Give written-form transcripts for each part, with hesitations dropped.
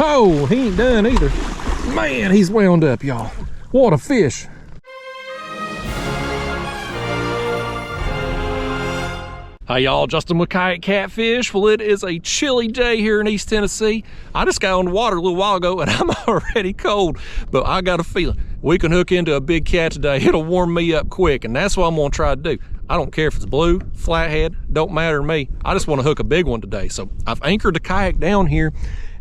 Oh, he ain't done either. Man, he's wound up, y'all. What a fish. Hi y'all, Justin with Kayak Catfish. Well, it is a chilly day here in East Tennessee. I just got on the water a little while ago and I'm already cold, but I got a feeling we can hook into a big cat today. It'll warm me up quick, and that's what I'm gonna try to do. I don't care if it's blue, flathead, don't matter to me. I just wanna hook a big one today. So I've anchored the kayak down here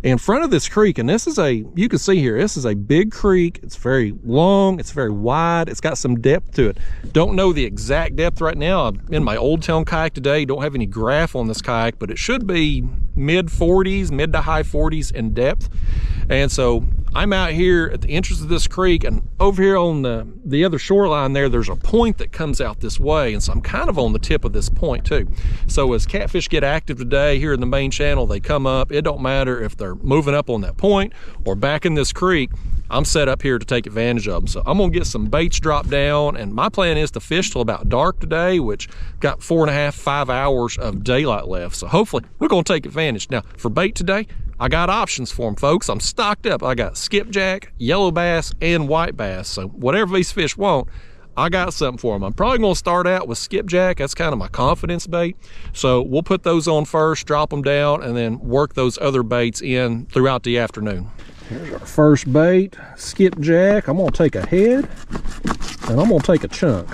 in front of this creek, and this is you can see here, this is a big creek. It's very long, it's very wide, it's got some depth to it. Don't know the exact depth right now. I'm in my Old Town kayak today, don't have any graph on this kayak, but it should be mid to high 40s in depth. And so I'm out here at the entrance of this creek, and over here on the other shoreline there's a point that comes out this way, and so I'm kind of on the tip of this point too. So as catfish get active today here in the main channel, they come up. It don't matter if they're moving up on that point or back in this creek. I'm set up here to take advantage of them. So I'm gonna get some baits dropped down, and my plan is to fish till about dark today, which got 4.5 to 5 hours of daylight left. So hopefully we're gonna take advantage. Now for bait today, I got options for them, folks. I'm stocked up. I got skipjack, yellow bass, and white bass. So whatever these fish want, I got something for them. I'm probably gonna start out with skipjack. That's kind of my confidence bait. So we'll put those on first, drop them down, and then work those other baits in throughout the afternoon. Here's our first bait, skipjack. I'm gonna take a head, and I'm gonna take a chunk.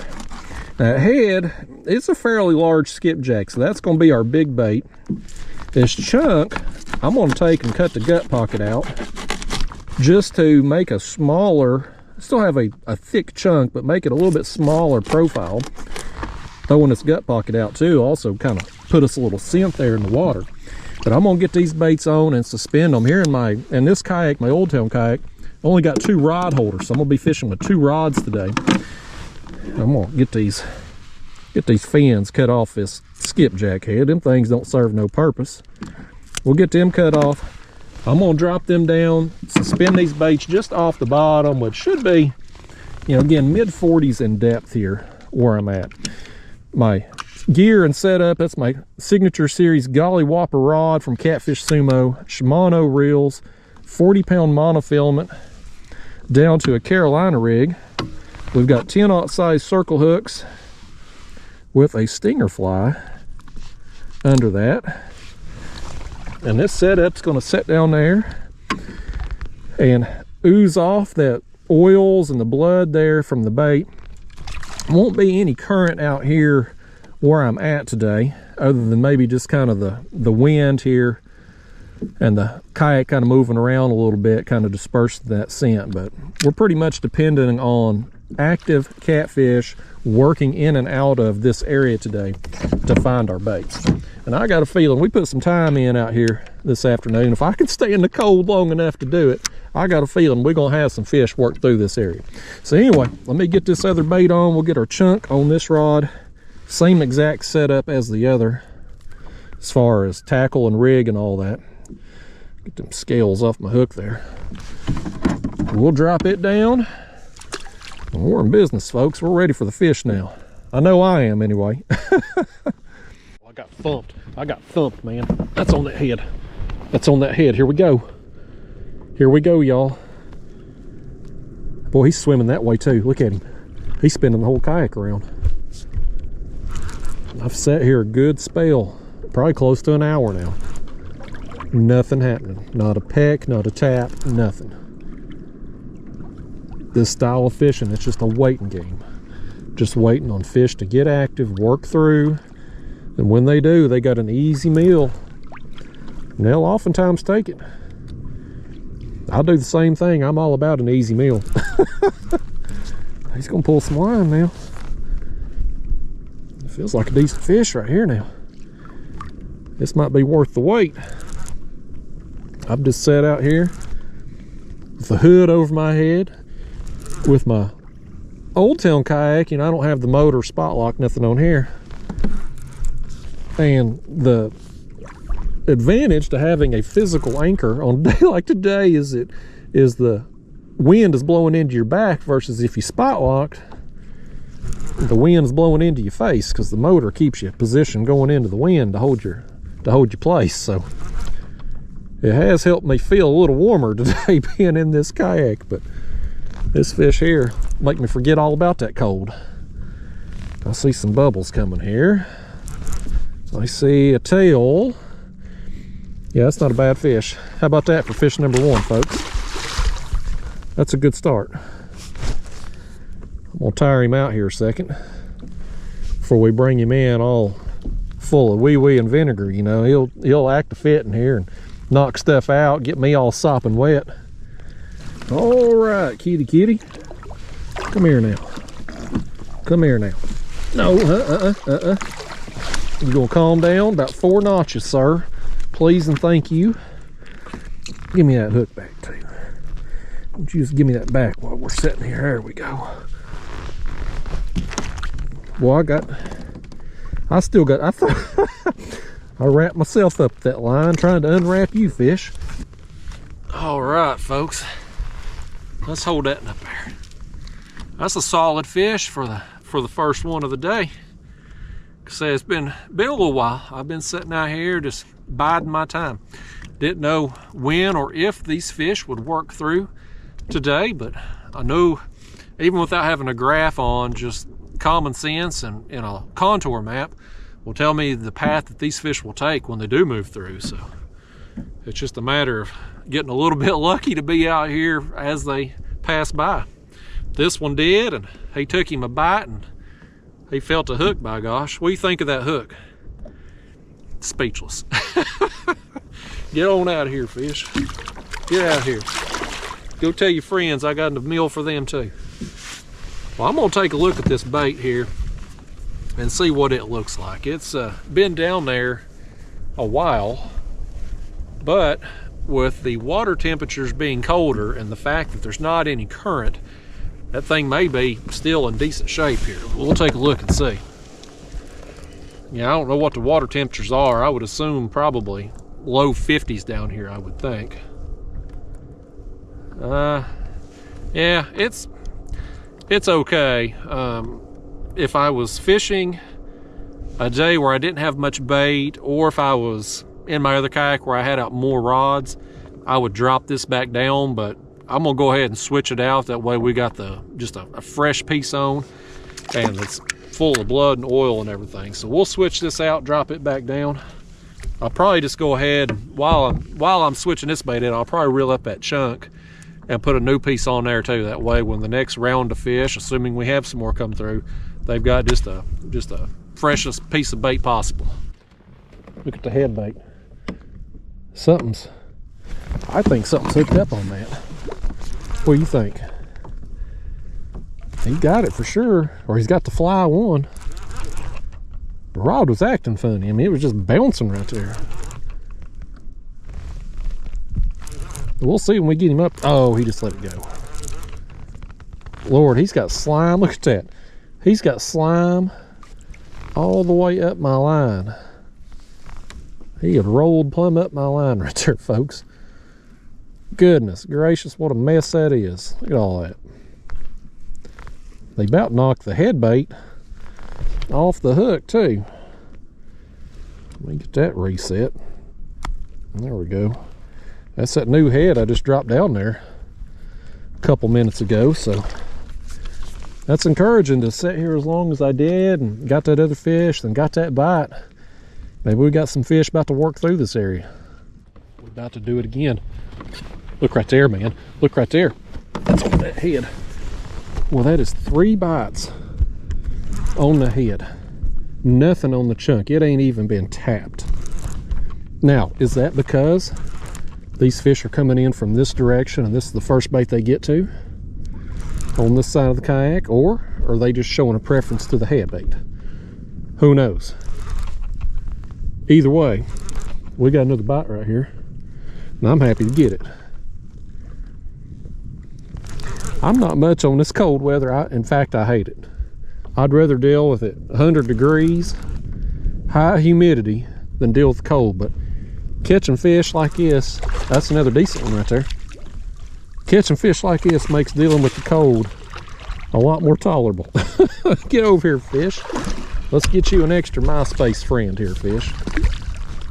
Now head, it's a fairly large skipjack, so that's gonna be our big bait. This chunk, I'm gonna take and cut the gut pocket out just to make a smaller, still have a thick chunk, but make it a little bit smaller profile. Throwing this gut pocket out too also kind of put us a little scent there in the water. But I'm gonna get these baits on and suspend them here in this kayak, my Old Town kayak. Only got 2 rod holders, so I'm gonna be fishing with 2 rods today. I'm gonna get these fins cut off this skipjack head. Them things don't serve no purpose. We'll get them cut off. I'm gonna drop them down, suspend these baits just off the bottom, which should be, again, mid 40s in depth here where I'm at. My gear and setup, that's my signature series Golly Whopper rod from Catfish Sumo, Shimano reels, 40-pound monofilament down to a Carolina rig. We've got 10-aught size circle hooks with a stinger fly under that. And this setup's gonna set down there and ooze off that oils and the blood there from the bait. Won't be any current out here where I'm at today, other than maybe just kind of the wind here and the kayak kind of moving around a little bit, kind of dispersing that scent. But we're pretty much dependent on active catfish working in and out of this area today to find our baits. And I got a feeling we put some time in out here this afternoon. If I can stay in the cold long enough to do it, I got a feeling we're gonna have some fish work through this area. So anyway, let me get this other bait on. We'll get our chunk on this rod. Same exact setup as the other as far as tackle and rig and all that. Get them scales off my hook there. We'll drop it down. We're in business, folks. We're ready for the fish now. I know I am anyway. I got thumped, man. That's on that head. That's on that head. Here we go. Here we go, y'all. Boy, he's swimming that way too. Look at him. He's spinning the whole kayak around. I've sat here a good spell, probably close to an hour now. Nothing happening. Not a peck, not a tap, nothing. This style of fishing, it's just a waiting game. Just waiting on fish to get active, work through. And when they do, they got an easy meal. And they'll oftentimes take it. I'll do the same thing. I'm all about an easy meal. He's gonna pull some line now. It feels like a decent fish right here now. This might be worth the wait. I've just sat out here with the hood over my head with my Old Town kayak. I don't have the motor, spot lock, nothing on here. And the advantage to having a physical anchor on a day like today is the wind is blowing into your back, versus if you spot locked, the wind is blowing into your face, because the motor keeps you positioned going into the wind to hold your place. So It has helped me feel a little warmer today being in this kayak, but this fish here make me forget all about that cold. I see some bubbles coming here. I see a tail. Yeah, that's not a bad fish. How about that for fish number 1, folks? That's a good start. I'm gonna tire him out here a second before we bring him in all full of wee-wee and vinegar. You know, he'll act a fit in here and knock stuff out, get me all sopping wet. All right, kitty kitty. Come here now. Come here now. No, You're gonna calm down about 4 notches, sir. Please and thank you. Give me that hook back too. Don't you just give me that back while we're sitting here. There we go. Well, I still got, I thought, I wrapped myself up with that line trying to unwrap you, fish. All right, folks. Let's hold that up there. That's a solid fish for the first one of the day. Say it's been a little while. I've been sitting out here just biding my time. Didn't know when or if these fish would work through today, but I know even without having a graph on, just common sense and a contour map will tell me the path that these fish will take when they do move through. So it's just a matter of getting a little bit lucky to be out here as they pass by. This one did, and he took him a bite and he felt a hook, by gosh. What do you think of that hook? Speechless. Get on out of here, fish. Get out of here. Go tell your friends I got a meal for them too. Well, I'm gonna take a look at this bait here and see what it looks like. It's been down there a while, but with the water temperatures being colder and the fact that there's not any current, that thing may be still in decent shape here. We'll take a look and see. Yeah, I don't know what the water temperatures are. I would assume probably low 50s down here, I would think. Yeah, it's okay. If I was fishing a day where I didn't have much bait, or if I was in my other kayak where I had out more rods, I would drop this back down, but I'm gonna go ahead and switch it out. That way we got just a fresh piece on, and it's full of blood and oil and everything. So we'll switch this out, drop it back down. I'll probably just go ahead, while I'm switching this bait in, I'll probably reel up that chunk and put a new piece on there too. That way when the next round of fish, assuming we have some more come through, they've got just a freshest piece of bait possible. Look at the head bait. I think something's hooked up on that. What do you think? He got it for sure, or he's got the fly one. The rod was acting funny. I mean, it was just bouncing right there. We'll see when we get him up. Oh, he just let it go. Lord, he's got slime. Look at that. He's got slime all the way up my line. He had rolled plumb up my line right there, folks. Goodness gracious, what a mess that is. Look at all that. They about knocked the head bait off the hook too. Let me get that reset. There we go. That's that new head I just dropped down there a couple minutes ago. So that's encouraging to sit here as long as I did and got that other fish and got that bite. Maybe we got some fish about to work through this area. We're about to do it again. Look right there, man. Look right there. That's on that head. Well, that is 3 bites on the head. Nothing on the chunk. It ain't even been tapped. Now, is that because these fish are coming in from this direction and this is the first bait they get to on this side of the kayak, or are they just showing a preference to the head bait? Who knows? Either way, we got another bite right here, and I'm happy to get it. I'm not much on this cold weather. In fact, I hate it. I'd rather deal with it 100 degrees, high humidity, than deal with the cold. But catching fish like this, that's another decent one right there. Catching fish like this makes dealing with the cold a lot more tolerable. Get over here, fish. Let's get you an extra MySpace friend here, fish.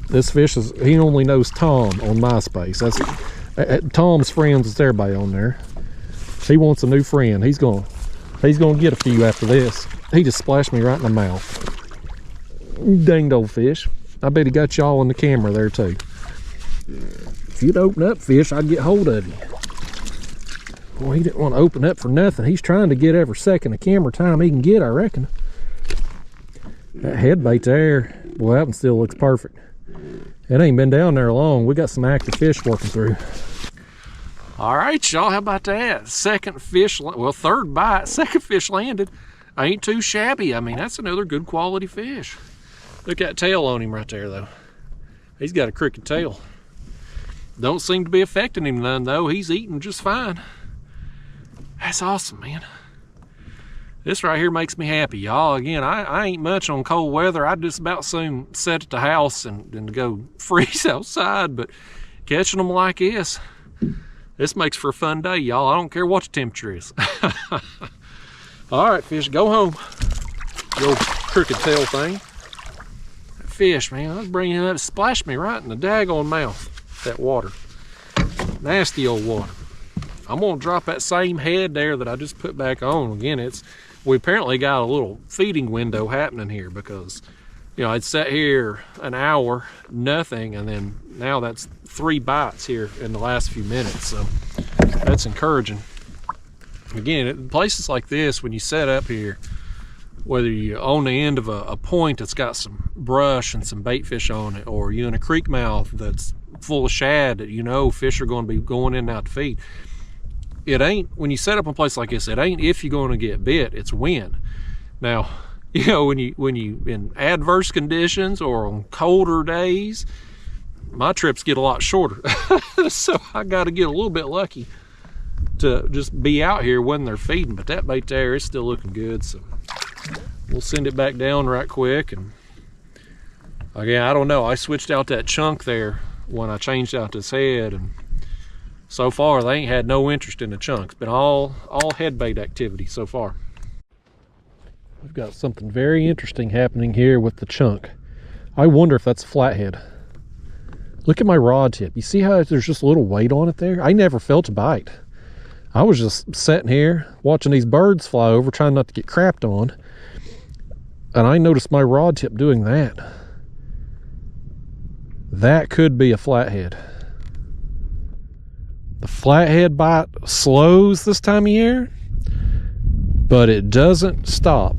This fish is, he only knows Tom on MySpace. That's Tom's friends is everybody on there. He wants a new friend. He's gonna get a few after this. He just splashed me right in the mouth. Danged old fish. I bet he got y'all on the camera there too. If you'd open up, fish, I'd get hold of you. Boy, he didn't want to open up for nothing. He's trying to get every second of camera time he can get, I reckon. That head bait there, boy, that one still looks perfect. It ain't been down there long. We got some active fish working through. All right, y'all, how about that? Second fish, well, third bite, second fish landed. Ain't too shabby. I mean, that's another good quality fish. Look at that tail on him right there, though. He's got a crooked tail. Don't seem to be affecting him none, though. He's eating just fine. That's awesome, man. This right here makes me happy, y'all. Again, I ain't much on cold weather. I'd just about soon sit at the house and go freeze outside, but catching them like this makes for a fun day, y'all. I don't care what the temperature is. All right, fish, go home. The old crooked tail thing. That fish, man, I was bringing it up, splashed me right in the daggone mouth. That water. Nasty old water. I'm gonna drop that same head there that I just put back on. Again, we apparently got a little feeding window happening here because, you know, I'd sat here an hour, nothing, and then now that's 3 bites here in the last few minutes, so that's encouraging. Again, in places like this, when you set up here, whether you're on the end of a point that's got some brush and some bait fish on it, or you're in a creek mouth that's full of shad that you know fish are going to be going in and out to feed, it ain't, when you set up a place like this, it ain't if you're going to get bit, it's when. Now, you know, when you in adverse conditions or on colder days, my trips get a lot shorter. So I got to get a little bit lucky to just be out here when they're feeding. But that bait there is still looking good, so we'll send it back down right quick. And again, I don't know, I switched out that chunk there when I changed out this head, and so far they ain't had no interest in the chunks. Been all head bait activity so far. We've got something very interesting happening here with the chunk. I wonder if that's a flathead. Look at my rod tip. You see how there's just a little weight on it there? I never felt a bite. I was just sitting here watching these birds fly over, trying not to get crapped on, and I noticed my rod tip doing that. That could be a flathead. The flathead bite slows this time of year, but it doesn't stop.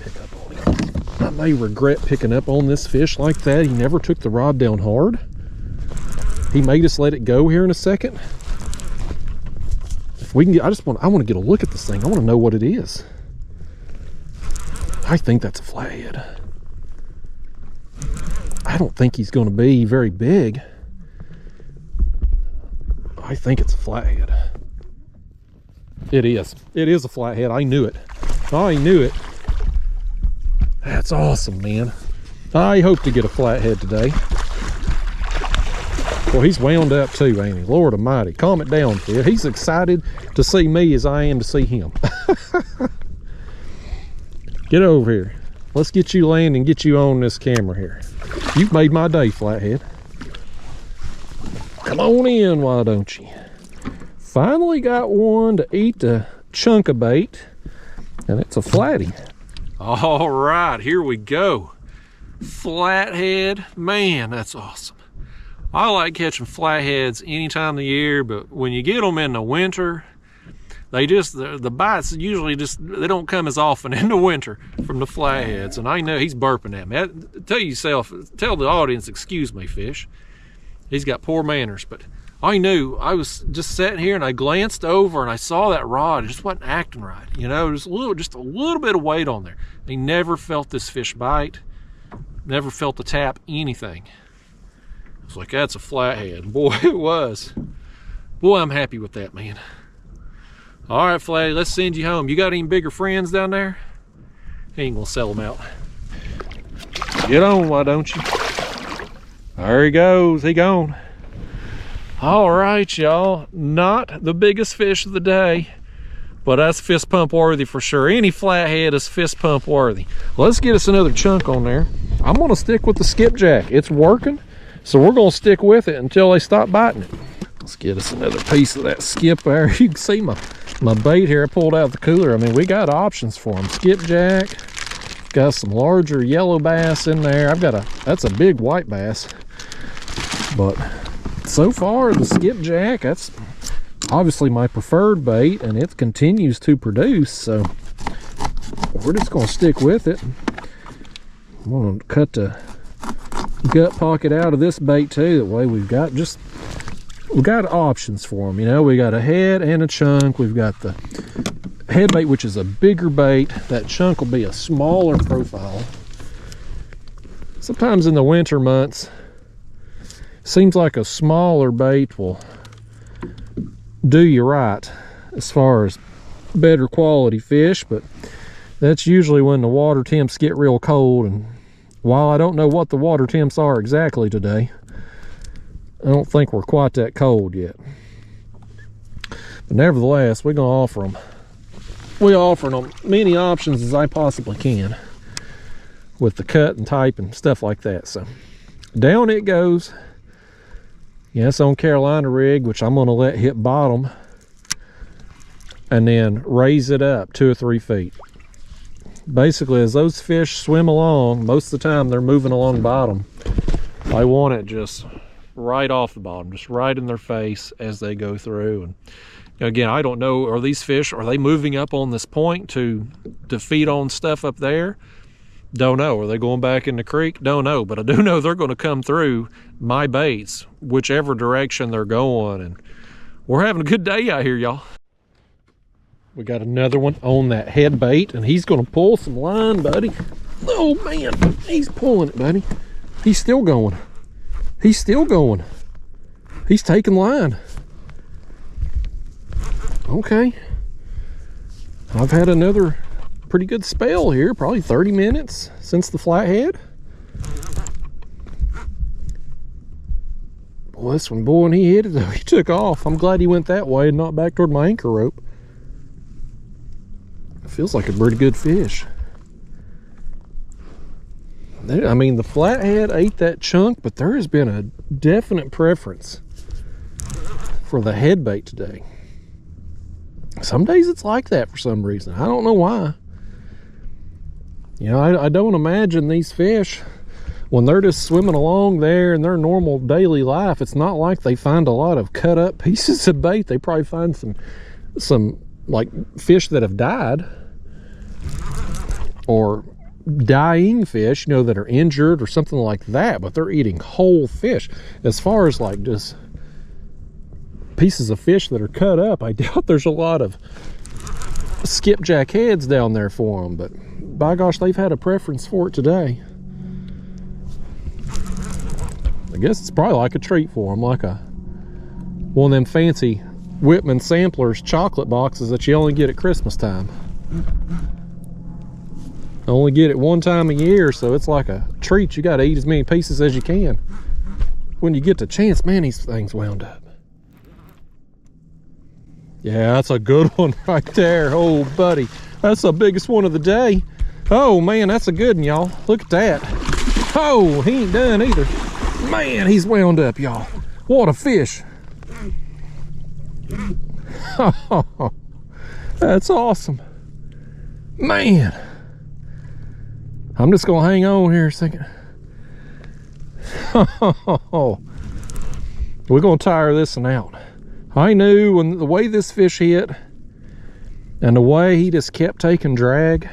Pick up on him. I may regret picking up on this fish like that. He never took the rod down hard. He made us let it go here in a second. If we can get, I want to get a look at this thing. I want to know what it is. I think that's a flathead. I don't think he's going to be very big. I think it's a flathead. It is. It is a flathead. I knew it. I knew it. That's awesome, man. I hope to get a flathead today. Well, he's wound up too, ain't he? Lord almighty. Calm it down, kid. He's excited to see me as I am to see him. Get over here. Let's get you landed and get you on this camera here. You've made my day, flathead. Come on in, why don't you? Finally got one to eat the chunk of bait, and it's a flatty. All right, here we go. Flathead, man, that's awesome. I like catching flatheads any time of the year, but when you get them in the winter, they just, the bites usually just, they don't come as often in the winter from the flatheads. And I know he's burping at me. Tell the audience, excuse me, fish. He's got poor manners, but I knew. I was just sitting here and I glanced over and I saw that rod. It just wasn't acting right. You know, just a little bit of weight on there. I never felt this fish bite. Never felt the tap, anything. I was like, that's a flathead. Boy, it was. Boy, I'm happy with that, man. All right, flathead, let's send you home. You got any bigger friends down there? He ain't gonna sell them out. Get on, why don't you? There he goes, he gone. All right, y'all, not the biggest fish of the day, but that's fist pump worthy for sure. Any flathead is fist pump worthy. Let's get us another chunk on there. I'm gonna stick with the skipjack. It's working, so we're gonna stick with it until they stop biting it. Let's get us another piece of that skip there. You can see my bait here I pulled out of the cooler. I mean, we got options for them. Skipjack, got some larger yellow bass in there. That's a big white bass. But so far, the skipjack, that's obviously my preferred bait, and it continues to produce, so we're just gonna stick with it. I'm gonna cut the gut pocket out of this bait too. That way we've got options for them. You know, we got a head and a chunk. We've got the head bait, which is a bigger bait. That chunk will be a smaller profile. Sometimes in the winter months, seems like a smaller bait will do you right as far as better quality fish, but that's usually when the water temps get real cold. And while I don't know what the water temps are exactly today, I don't think we're quite that cold yet. But nevertheless, we're gonna offer them. We offer them many options as I possibly can with the cut and type and stuff like that. So down it goes. Yes, on Carolina rig, which I'm gonna let hit bottom and then raise it up 2 or 3 feet. Basically, as those fish swim along, most of the time they're moving along bottom. I want it just right off the bottom, just right in their face as they go through. And again, I don't know, are these fish, are they moving up on this point to feed on stuff up there? Don't know. Are they going back in the creek? Don't know. But I do know they're going to come through my baits, whichever direction they're going. And we're having a good day out here, y'all. We got another one on that head bait, and he's going to pull some line, buddy. Oh, man. He's pulling it, buddy. He's still going. He's still going. He's taking line. Okay. I've had another pretty good spell here, probably 30 minutes since the flathead. Boy, this one, boy, when he hit it though, he took off. I'm glad he went that way and not back toward my anchor rope. It feels like a pretty good fish. I mean, the flathead ate that chunk, but there has been a definite preference for the head bait today. Some days it's like that for some reason. I don't know why. You know, I don't imagine these fish, when they're just swimming along there in their normal daily life, it's not like they find a lot of cut up pieces of bait. They probably find some like fish that have died, or dying fish, you know, that are injured or something like that, but they're eating whole fish. As far as like just pieces of fish that are cut up, I doubt there's a lot of skipjack heads down there for them, but by gosh, they've had a preference for it today. I guess it's probably like a treat for them, like one of them fancy Whitman samplers chocolate boxes that you only get at Christmas time. I only get it one time a year, so it's like a treat. You got to eat as many pieces as you can. When you get the chance, man, these things wound up. Yeah, that's a good one right there. Oh, buddy, that's the biggest one of the day. Oh, man, that's a good one, y'all. Look at that. Oh, he ain't done either. Man, he's wound up, y'all. What a fish. Oh, that's awesome. Man. I'm just going to hang on here a second. We're going to tire this one out. I knew when the way this fish hit and the way he just kept taking drag,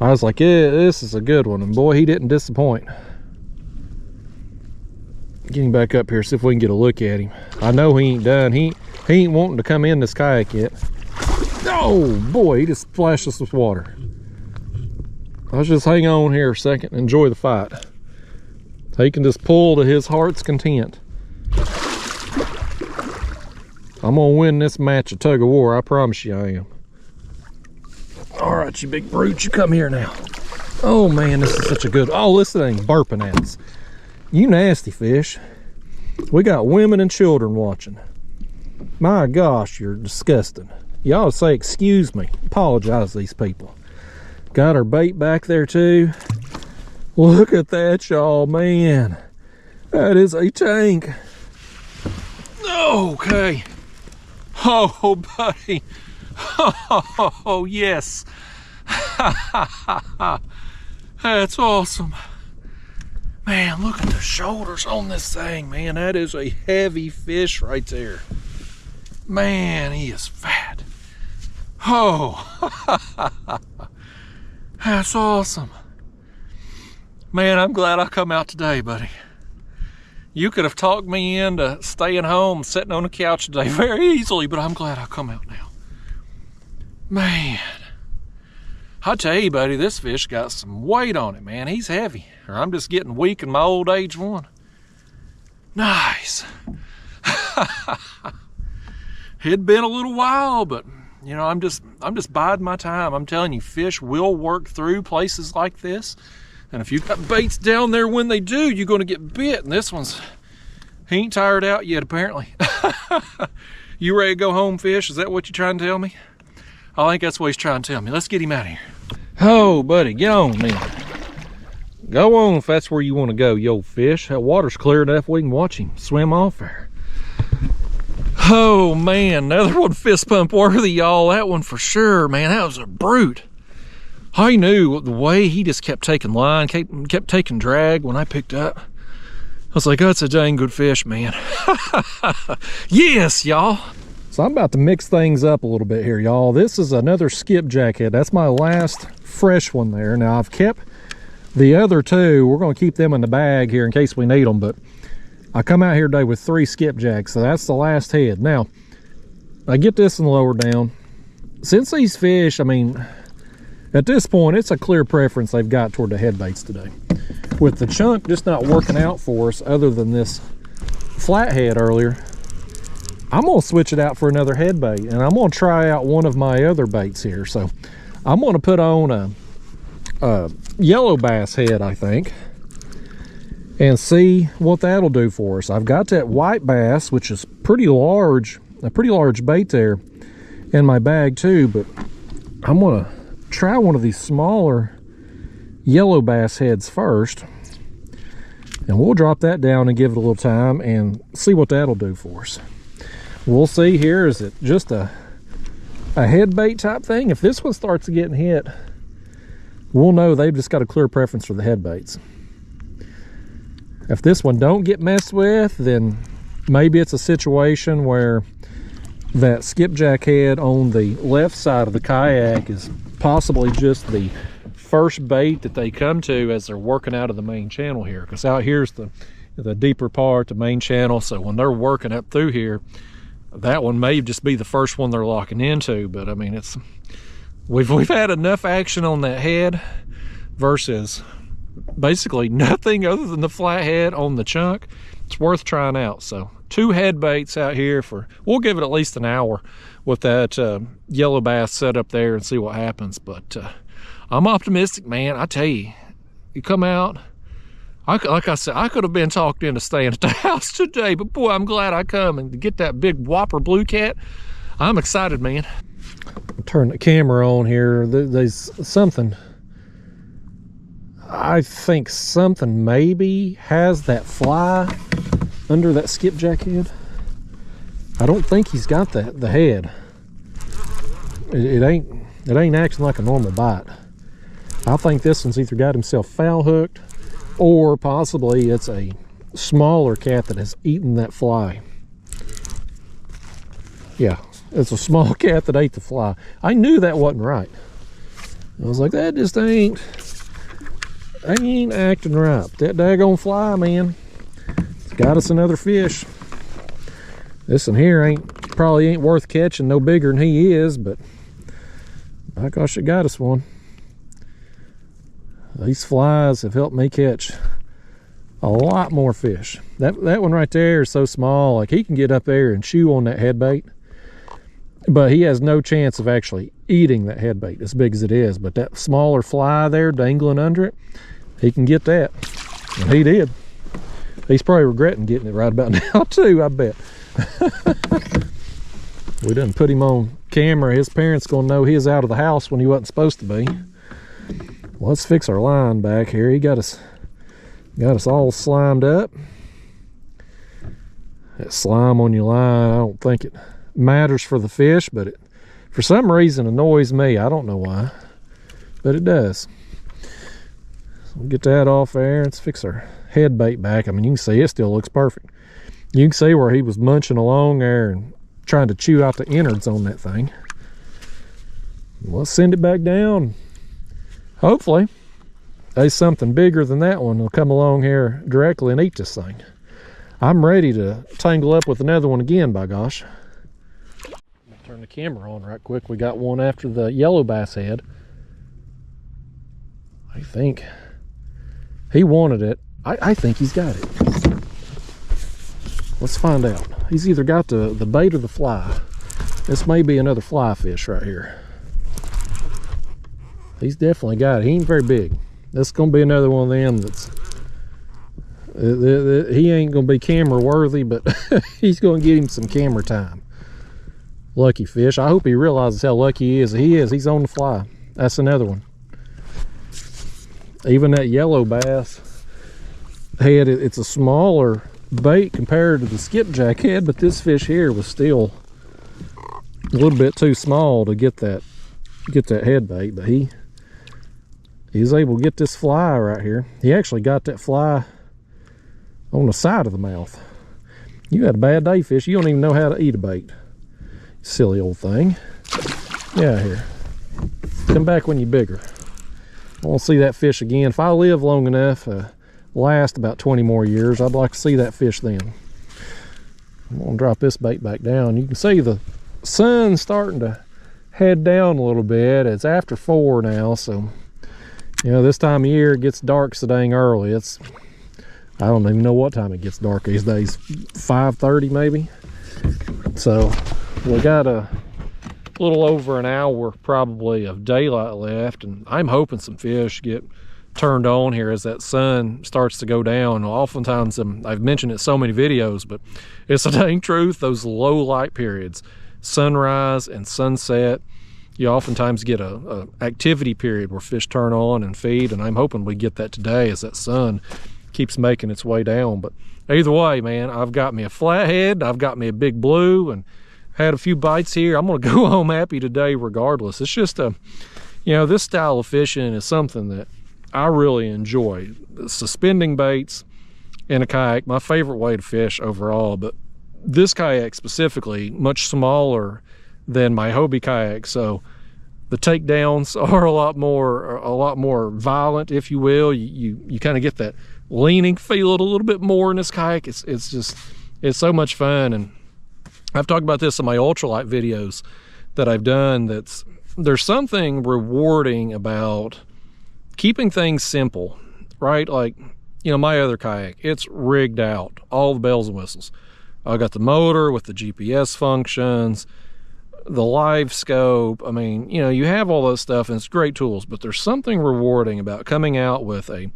I was like, yeah, this is a good one. And boy, he didn't disappoint. Get him back up here, see if we can get a look at him. I know he ain't done. He ain't wanting to come in this kayak yet. Oh boy, he just splashed us with water. Let's just hang on here a second and enjoy the fight. He can just pull to his heart's content. I'm gonna win this match of tug of war, I promise you I am. All right, you big brute, you come here now. Oh man, this is such a good, oh, this thing's burping at us. You nasty fish. We got women and children watching. My gosh, you're disgusting. Y'all say excuse me. Apologize to these people. Got our bait back there too. Look at that, y'all, man. That is a tank. Okay. Oh, buddy. Oh, yes. That's awesome. Man, look at the shoulders on this thing, man. That is a heavy fish right there. Man, he is fat. Oh, that's awesome. Man, I'm glad I come out today, buddy. You could have talked me into staying home, sitting on the couch today very easily, but I'm glad I come out now. Man, I tell you, buddy, this fish got some weight on it, man. He's heavy, or I'm just getting weak in my old age one. Nice. It'd been a little while, but you know, I'm just biding my time. I'm telling you, fish will work through places like this. And if you've got baits down there when they do, you're going to get bit. And this one's, he ain't tired out yet, apparently. You ready to go home, fish? Is that what you're trying to tell me? I think that's what he's trying to tell me. Let's get him out of here. Oh, buddy, get on, man. Go on if that's where you want to go, you old fish. That water's clear enough we can watch him swim off there. Oh, man, another one fist pump worthy, y'all. That one for sure, man. That was a brute. I knew the way he just kept taking line, kept taking drag when I picked up. I was like, oh, that's a dang good fish, man. Yes, y'all. So I'm about to mix things up a little bit here, y'all. This is another skipjack head. That's my last fresh one there. Now, I've kept the other two. We're going to keep them in the bag here in case we need them, but I come out here today with 3 skipjacks, so that's the last head. Now, I get this and lower down. Since these fish, I mean, at this point, it's a clear preference they've got toward the head baits today. With the chunk just not working out for us other than this flathead earlier, I'm going to switch it out for another head bait, and I'm going to try out one of my other baits here. So I'm going to put on a yellow bass head, I think, and see what that'll do for us. I've got that white bass, which is pretty large, a pretty large bait there in my bag too, but I'm going to try one of these smaller yellow bass heads first, and we'll drop that down and give it a little time and see what that'll do for us. We'll see here. Is it just a head bait type thing? If this one starts getting hit, we'll know they've just got a clear preference for the head baits. If this one don't get messed with, then maybe it's a situation where that skipjack head on the left side of the kayak is possibly just the first bait that they come to as they're working out of the main channel here, because out here's the deeper part, the main channel. So when they're working up through here, that one may just be the first one they're locking into. But I mean, it's we've had enough action on that head versus basically nothing other than the flathead on the chunk. It's worth trying out. So 2 head baits out here for, we'll give it at least an hour with that yellow bass set up there and see what happens. But I'm optimistic, man. I tell you, you come out, like I said, I could have been talked into staying at the house today, but boy, I'm glad I come and to get that big whopper blue cat. I'm excited, man. I'll turn the camera on here. There's something, I think something maybe has that fly under that skipjack head. I don't think he's got the head. It ain't acting like a normal bite. I think this one's either got himself foul hooked, or possibly it's a smaller cat that has eaten that fly. Yeah, it's a small cat that ate the fly. I knew that wasn't right. I was like, that just ain't acting right. That daggone fly, man, it's got us another fish. This one here probably ain't worth catching no bigger than he is, but my gosh, it got us one. These flies have helped me catch a lot more fish. That one right there is so small, like he can get up there and chew on that head bait, but he has no chance of actually eating that head bait as big as it is. But that smaller fly there dangling under it, he can get that, and he did. He's probably regretting getting it right about now too, I bet. We done put him on camera, his parents gonna know he is out of the house when he wasn't supposed to be. Well, let's fix our line back here. He got us all slimed up. That slime on your line, I don't think it matters for the fish, but it for some reason annoys me. I don't know why, but it does. So we'll get that off there. Let's fix our head bait back. I mean, you can see it still looks perfect. You can see where he was munching along there and trying to chew out the innards on that thing. Let's send it back down. Hopefully there's something bigger than that one will come along here directly and eat this thing. I'm ready to tangle up with another one again, by gosh. Turn the camera on right quick. We got one after the yellow bass head. I think he wanted it. I think he's got it. Let's find out. He's either got the bait or the fly. This may be another fly fish right here. He's definitely got it. He ain't very big. This is gonna be another one of them that's he ain't gonna be camera worthy, but he's gonna get him some camera time. Lucky fish. I hope he realizes how lucky he is. He's on the fly. That's another one. Even that yellow bass head, it's a smaller bait compared to the skipjack head, but this fish here was still a little bit too small to get that head bait. But he was able to get this fly right here. He actually got that fly on the side of the mouth. You had a bad day, fish. You don't even know how to eat a bait. Silly old thing. Yeah, here. Come back when you're bigger. I want to see that fish again. If I live long enough, last about 20 more years, I'd like to see that fish then. I'm going to drop this bait back down. You can see the sun's starting to head down a little bit. It's after 4 now, so you know, this time of year it gets dark so dang early. I don't even know what time it gets dark these days. 5:30 maybe. So we got a little over an hour probably of daylight left, and I'm hoping some fish get turned on here as that sun starts to go down. Oftentimes, I've mentioned it so many videos, but it's the dang truth, those low light periods, sunrise and sunset, you oftentimes get a activity period where fish turn on and feed, and I'm hoping we get that today as that sun keeps making its way down. But either way, man, I've got me a flathead, I've got me a big blue, and had a few bites here. I'm gonna go home happy today regardless. It's just you know, this style of fishing is something that I really enjoy. Suspending baits in a kayak, my favorite way to fish overall, but this kayak specifically, much smaller than my Hobie kayak, so the takedowns are a lot more violent, if you will. You kind of get that leaning feel it a little bit more in this kayak. It's so much fun, and I've talked about this in my ultralight videos that I've done. There's something rewarding about keeping things simple, right? Like, you know, my other kayak, it's rigged out, all the bells and whistles. I got the motor with the GPS functions, the live scope. I mean, you know, you have all those stuff and it's great tools, but there's something rewarding about coming out with a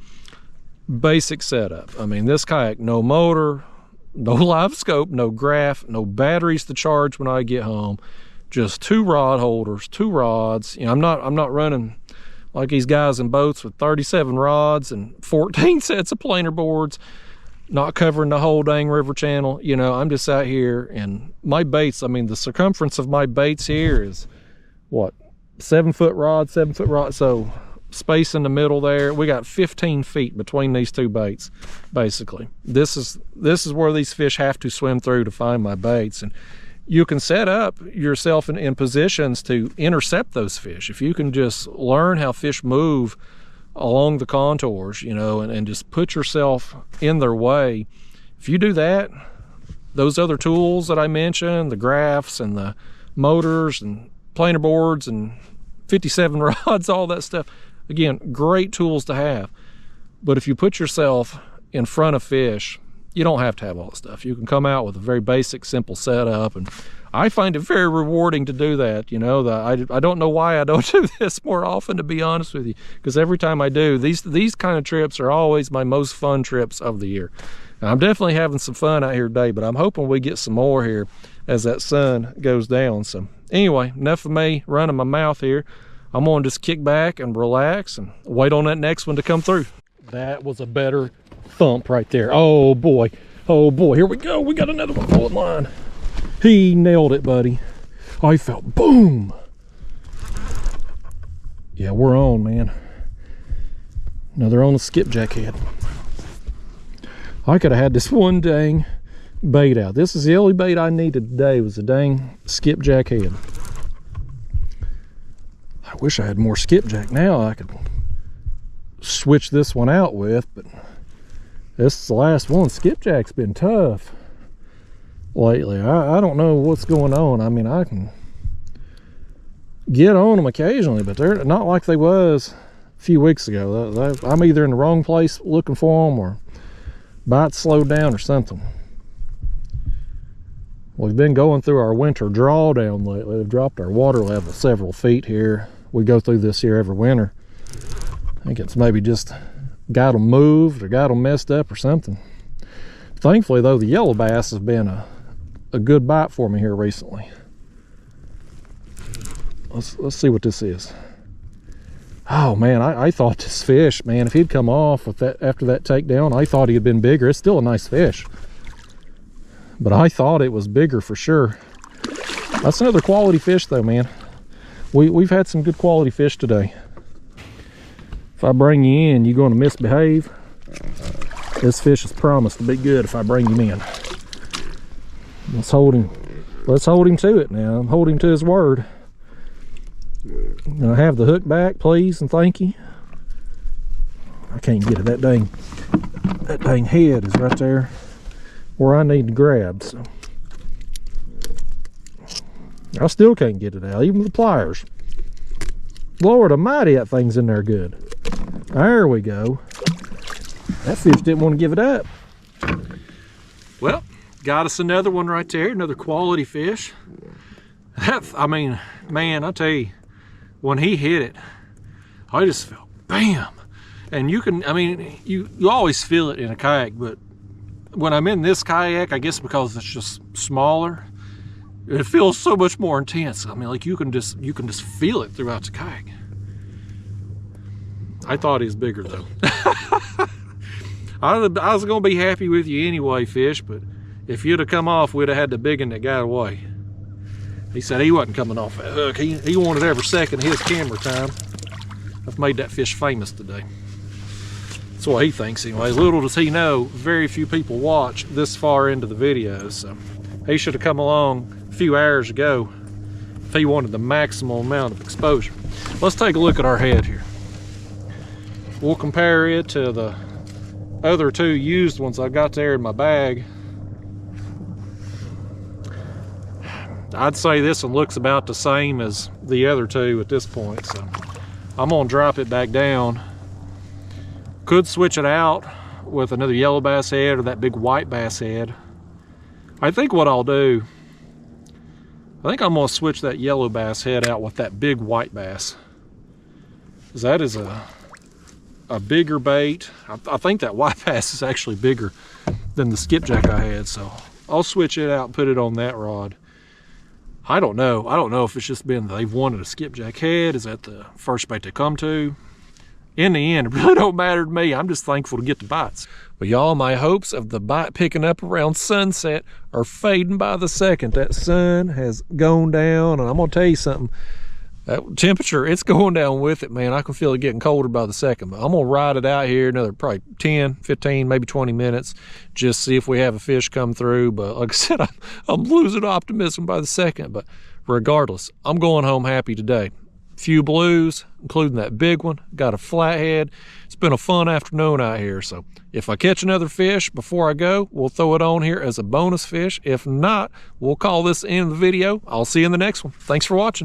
basic setup. I mean, this kayak, no motor, no live scope, no graph, no batteries to charge when I get home, just 2 rod holders, 2 rods. You know, I'm not running like these guys in boats with 37 rods and 14 sets of planer boards, not covering the whole dang river channel. You know, I'm just out here, and my baits, I mean, the circumference of my baits here is what, 7-foot rod, 7-foot rod. So space in the middle there, we got 15 feet between these 2 baits. Basically, this is where these fish have to swim through to find my baits. And you can set up yourself in positions to intercept those fish. If you can just learn how fish move along the contours, you know, and just put yourself in their way. If you do that, those other tools that I mentioned, the graphs and the motors and planer boards and 57 rods, all that stuff, again, great tools to have. But if you put yourself in front of fish, you don't have to have all that stuff. You can come out with a very basic, simple setup, and I find it very rewarding to do that. You know, I don't know why I don't do this more often, to be honest with you, because every time I do, these kind of trips are always my most fun trips of the year. I'm definitely having some fun out here today, but I'm hoping we get some more here as that sun goes down. So anyway, enough of me running my mouth here. I'm gonna just kick back and relax and wait on that next one to come through. That was a better thump right there. Oh boy, here we go. We got another one pulling line. He nailed it, buddy. Oh, he felt boom. Yeah, we're on, man. Another on the skipjack head. I could have had this one dang bait out. This is the only bait I needed today, was a dang skipjack head. I wish I had more skipjack now I could switch this one out with, but this is the last one. Skipjack's been tough lately. I don't know what's going on. I mean, I can get on them occasionally, but they're not like they was a few weeks ago. I'm either in the wrong place looking for them, or bite slowed down or something. We've been going through our winter drawdown lately. They've dropped our water level several feet here. We go through this here every winter. I think it's maybe just got them moved or got them messed up or something. Thankfully though, the yellow bass has been a good bite for me here recently. Let's see what this is. Oh man, I thought this fish, man, if he'd come off with that after that takedown, I thought he had been bigger. It's still a nice fish, but I thought it was bigger for sure. That's another quality fish though, man. We've had some good quality fish today. If I bring you in, you're going to misbehave. This fish has promised to be good if I bring him in. Let's hold him to it now. Hold him to his word. I'm gonna have the hook back, please and thank you. I can't get it. That dang head is right there where I need to grab, so I still can't get it out, even with the pliers. Lord almighty, that thing's in there good. There we go. That fish didn't want to give it up. Well, got us another one right there, another quality fish. I mean, man, I tell you, when he hit it, I just felt bam. And you can, I mean, you always feel it in a kayak, but when I'm in this kayak, I guess because it's just smaller, it feels so much more intense. I mean, like you can just feel it throughout the kayak. I thought he was bigger though. I was gonna be happy with you anyway, fish, but if you'd have come off, we'd have had the big one that got away. He said he wasn't coming off that hook. He wanted every second of his camera time. I've made that fish famous today. That's what he thinks anyway. Little does he know, very few people watch this far into the video, so he should have come along a few hours ago if he wanted the maximum amount of exposure. Let's take a look at our head here. We'll compare it to the other two used ones I got there in my bag. I'd say this one looks about the same as the other two at this point, so I'm gonna drop it back down. Could switch it out with another yellow bass head or that big white bass head. I think what I'll do, I think I'm gonna switch that yellow bass head out with that big white bass, because that is a bigger bait. I think that white bass is actually bigger than the skipjack I had, so I'll switch it out and put it on that rod. I don't know if it's just been they've wanted a skipjack head. Is that the first bait they come to? In the end, it really don't matter to me. I'm just thankful to get the bites. But y'all, my hopes of the bite picking up around sunset are fading by the second. That sun has gone down, and I'm gonna tell you something. That temperature, it's going down with it, man. I can feel it getting colder by the second, but I'm gonna ride it out here another probably 10, 15, maybe 20 minutes, just see if we have a fish come through. But like I said, I'm losing optimism by the second, but regardless, I'm going home happy today. Few blues, including that big one, got a flathead. It's been a fun afternoon out here, so if I catch another fish before I go, we'll throw it on here as a bonus fish. If not, we'll call this the end of the video. I'll see you in the next one. Thanks for watching.